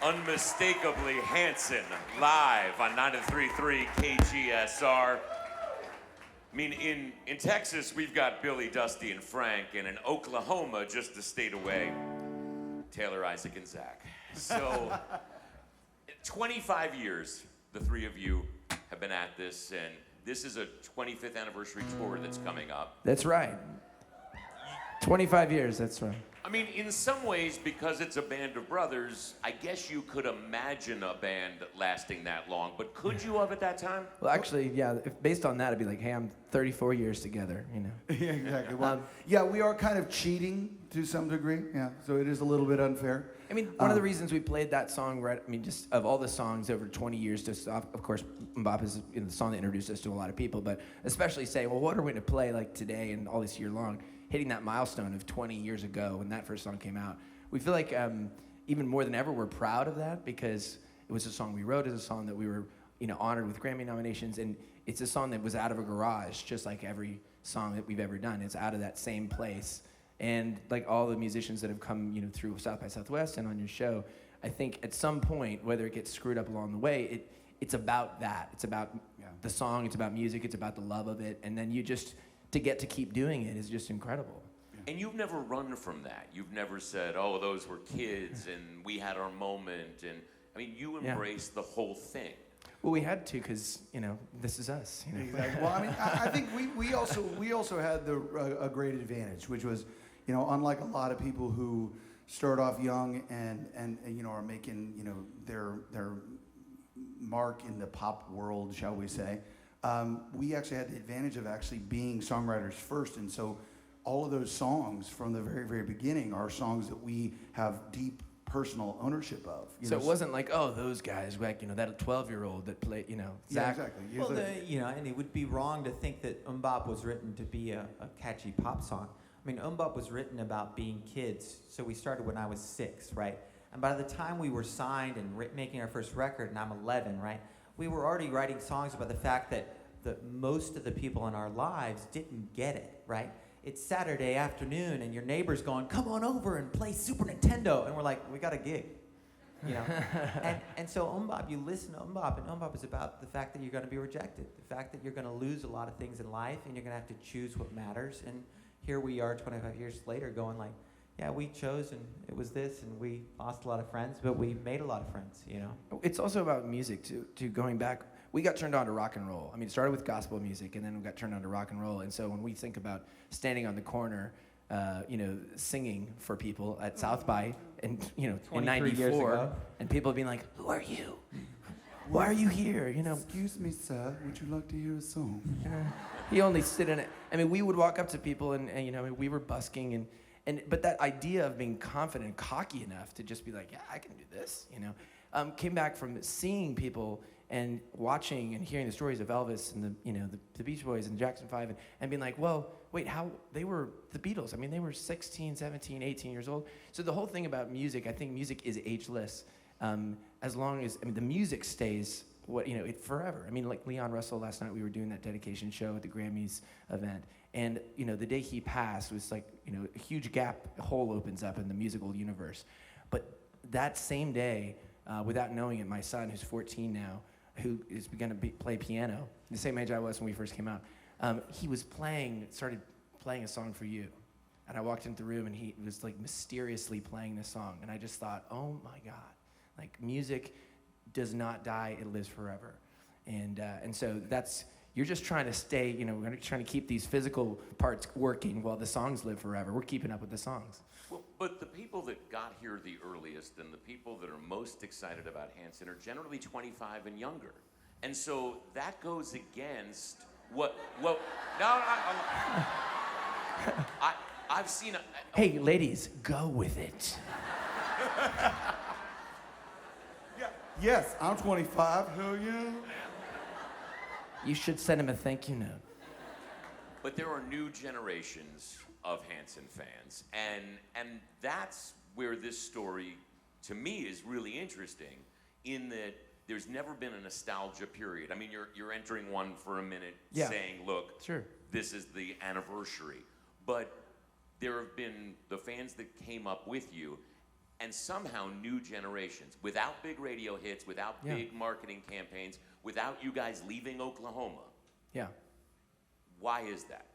unmistakably Hanson, live on 93.3 KGSR. I mean, in Texas, we've got Billy, Dusty, and Frank, and in Oklahoma, just a state away, Taylor, Isaac, and Zach. So, 25 years, the three of you have been at this, and this is a 25th anniversary tour that's coming up. That's right. 25 years, that's right. I mean, in some ways, because it's a band of brothers, I guess you could imagine a band lasting that long, but could you have at that time? Well, actually, yeah, if based on that, I'd be like, hey, I'm 34 years together, you know. Yeah, exactly. Well, yeah, we are kind of cheating to some degree, yeah, so it is a little bit unfair. I mean, one of the reasons we played that song, right, I mean, just of all the songs over 20 years, just of course, MMMBop is the song that introduced us to a lot of people, but especially say, well, what are we going to play like today and all this year long? Hitting that milestone of 20 years ago when that first song came out. We feel like even more than ever, we're proud of that because it was a song we wrote, it's a song that we were, you know, honored with Grammy nominations, and it's a song that was out of a garage, just like every song that we've ever done. It's out of that same place. And like all the musicians that have come, you know, through South by Southwest and on your show, I think at some point, whether it gets screwed up along the way, it's about that. It's about the song, it's about music, it's about the love of it, and then you just, to get to keep doing it is just incredible. And you've never run from that. You've never said, oh, those were kids and we had our moment. And I mean, you embraced the whole thing. Well, we had to because, you know, this is us. You know? Exactly. Well, I mean, I think we also had a great advantage, which was, you know, unlike a lot of people who start off young and you know, are making, you know, their mark in the pop world, shall we say, we actually had the advantage of actually being songwriters first, and so all of those songs from the very, very beginning are songs that we have deep personal ownership of. So it wasn't like, oh, those guys, like, you know, that 12-year-old that played, you know, Zach. Yeah, exactly. Well, you know, and it would be wrong to think that MMMBop was written to be a catchy pop song. I mean, MMMBop was written about being kids, so we started when I was 6, right? And by the time we were signed and making our first record, and I'm 11, right? We were already writing songs about the fact that most of the people in our lives didn't get it, right? It's Saturday afternoon and your neighbor's going, come on over and play Super Nintendo. And we're like, we got a gig, you know? and so MMMBop, you listen to MMMBop, and MMMBop is about the fact that you're gonna be rejected, the fact that you're gonna lose a lot of things in life and you're gonna have to choose what matters. And here we are 25 years later going like, yeah, we chose and it was this, and we lost a lot of friends, but we made a lot of friends, you know? It's also about music, too, going back. We got turned on to rock and roll. I mean, it started with gospel music, and then we got turned on to rock and roll. And so when we think about standing on the corner, you know, singing for people at South by, and you know, in '94, and people being like, "Who are you? Why are you here?" You know. Excuse me, sir. Would you like to hear a song? He only sit in it. I mean, we would walk up to people, and you know, we were busking, but that idea of being confident and cocky enough to just be like, "Yeah, I can do this," you know, came back from seeing people and watching and hearing the stories of Elvis and the Beach Boys and Jackson 5 and being like, well, wait, how they were the Beatles. I mean, they were 16, 17, 18 years old. So the whole thing about music, I think music is ageless, as long as, I mean, the music stays forever. I mean, like Leon Russell last night, we were doing that dedication show at the Grammys event, and you know, the day he passed was like, you know, a huge a hole opens up in the musical universe. But that same day, without knowing it, my son, who's 14 now, who is going to play piano, the same age I was when we first came out, he was started playing a song for you. And I walked into the room and he was like mysteriously playing this song. And I just thought, oh my God, like music does not die, it lives forever. And so you're just trying to stay, you know, we're trying to keep these physical parts working while the songs live forever. We're keeping up with the songs. Well, but the people that got here the earliest and the people that are most excited about Hanson are generally 25 and younger. And so that goes against I've seen Hey, ladies, go with it. Yeah. Yes, I'm 25, hell yeah. You should send him a thank you note. But there are new generations of Hanson fans, and that's where this story, to me, is really interesting, in that there's never been a nostalgia period. I mean, you're entering one for a minute, saying, look, sure, this is the anniversary. But there have been the fans that came up with you, and somehow new generations, without big radio hits, without big marketing campaigns, without you guys leaving Oklahoma. Yeah. Why is that?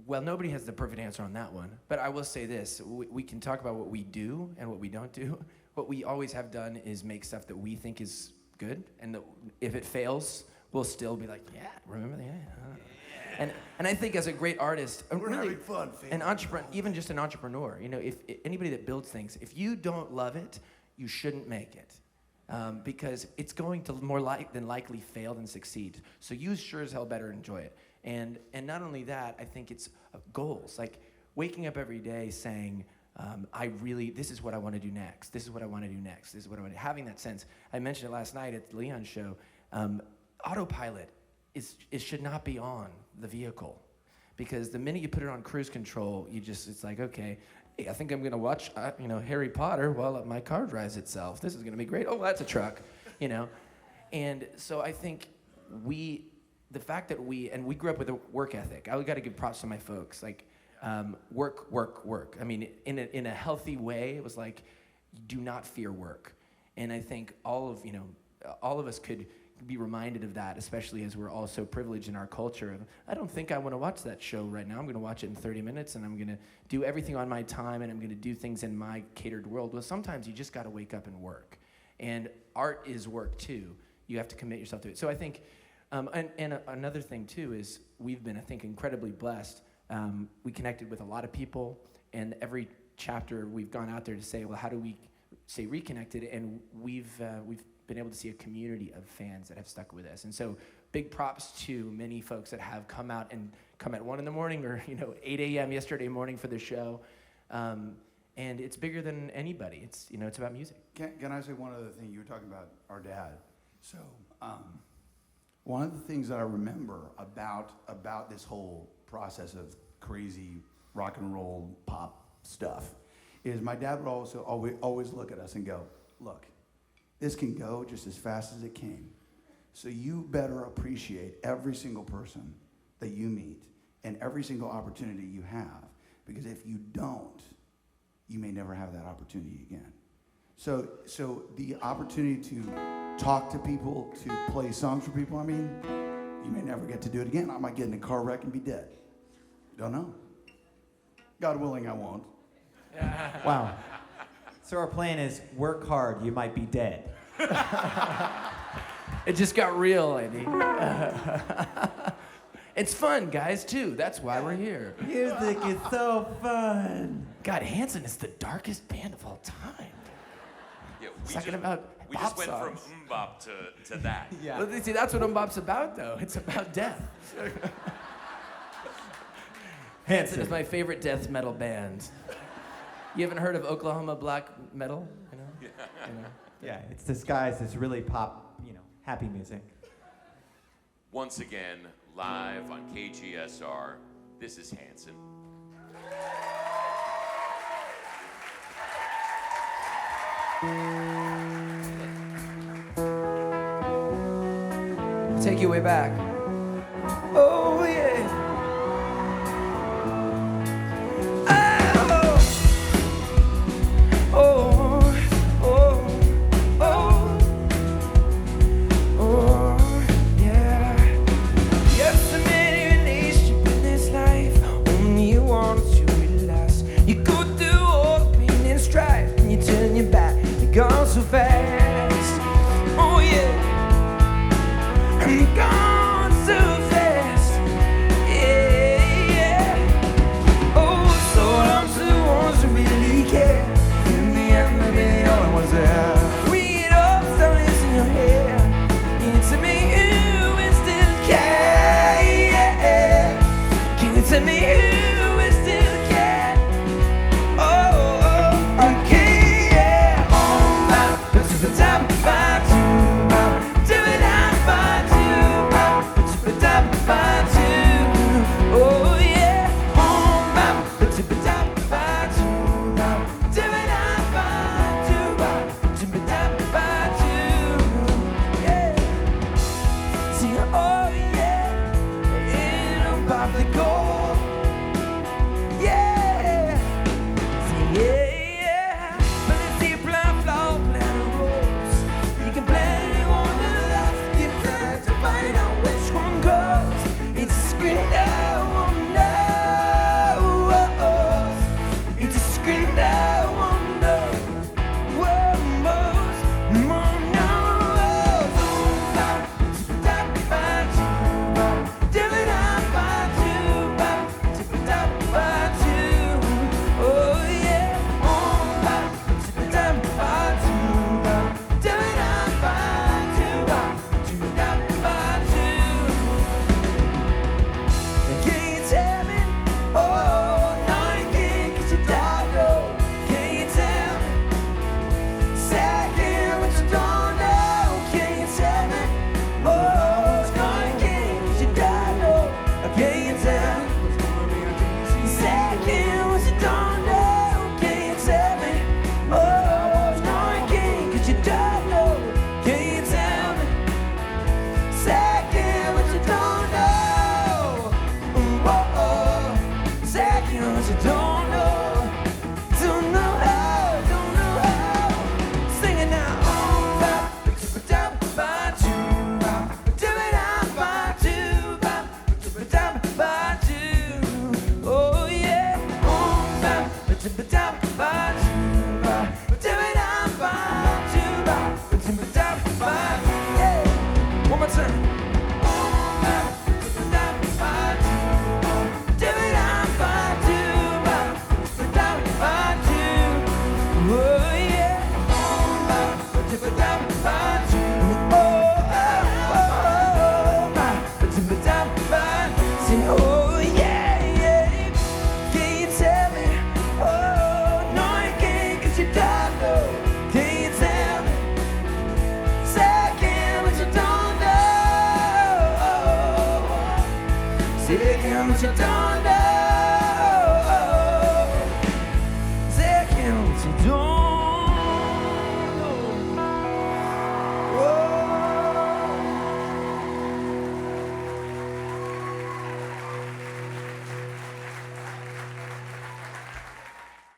Well, nobody has the perfect answer on that one. But I will say this. We can talk about what we do and what we don't do. What we always have done is make stuff that we think is good. And if it fails, we'll still be like, yeah, remember that? Yeah. And I think as a great artist, We're really, having fun, an entrepreneur, even just an entrepreneur, you know, if anybody that builds things, if you don't love it, you shouldn't make it. Because it's going to more than likely fail than succeed. So you sure as hell better enjoy it. And not only that, I think it's goals. Like waking up every day saying, this is what I want to do next. This is what I want to do next. This is what I want to do. Having that sense. I mentioned it last night at the Leon show. Autopilot it should not be on the vehicle. Because the minute you put it on cruise control, it's like, okay, hey, I think I'm gonna watch, Harry Potter while my car drives itself. This is gonna be great. Oh, that's a truck, you know. And so I think the fact that we grew up with a work ethic. I got to give props to my folks. Like, work. I mean, in a healthy way, it was like, do not fear work. And I think all of us could be reminded of that, especially as we're all so privileged in our culture. I don't think I want to watch that show right now. I'm going to watch it in 30 minutes, and I'm going to do everything on my time, and I'm going to do things in my catered world. Well, sometimes you just got to wake up and work. And art is work, too. You have to commit yourself to it. So I think, and another thing, too, is we've been, I think, incredibly blessed. We connected with a lot of people, and every chapter we've gone out there to say, well, how do we stay reconnected? And we've been able to see a community of fans that have stuck with us. And so big props to many folks that have come out and come at 1 in the morning or 8 a.m. yesterday morning for the show. And it's bigger than anybody. It's about music. Can I say one other thing? You were talking about our dad. So one of the things that I remember about this whole process of crazy rock and roll pop stuff is my dad would also always look at us and go, look, this can go just as fast as it came. So you better appreciate every single person that you meet and every single opportunity you have, because if you don't, you may never have that opportunity again. So the opportunity to talk to people, to play songs for people, I mean, you may never get to do it again. I might get in a car wreck and be dead. Don't know. God willing, I won't. Wow. So our plan is work hard, you might be dead. It just got real, Andy. It's fun, guys, too. That's why we're here. Music is so fun. God, Hanson is the darkest band of all time. Yeah, We just went songs. from MMMBop to that. Yeah. Well, see, that's what MMMBop's about, though. It's about death. Hanson is my favorite death metal band. You haven't heard of Oklahoma black metal? Yeah, it's disguised as really pop, happy music. Once again, live on KGSR, this is Hanson. Take you way back. Oh, yeah. Gone so fast, oh yeah, I'm gone so fast, yeah. Oh, so long to the ones who really care. In the end, maybe the only ones that have. Read all the stories in your head. Can you tell me who is still care? Yeah. Can you tell me who is still care? Oh, okay. This is the don't know? Can you tell me? Second, what you don't know? Whoa, second, what you don't know? Don't know how, don't know how. Sing it now. Oh yeah. One more time. Oh yeah, yeah. Can you tell me? Oh no, you can't, 'cause you don't know. Can you tell me? Second, what you don't know? Second, what you don't know?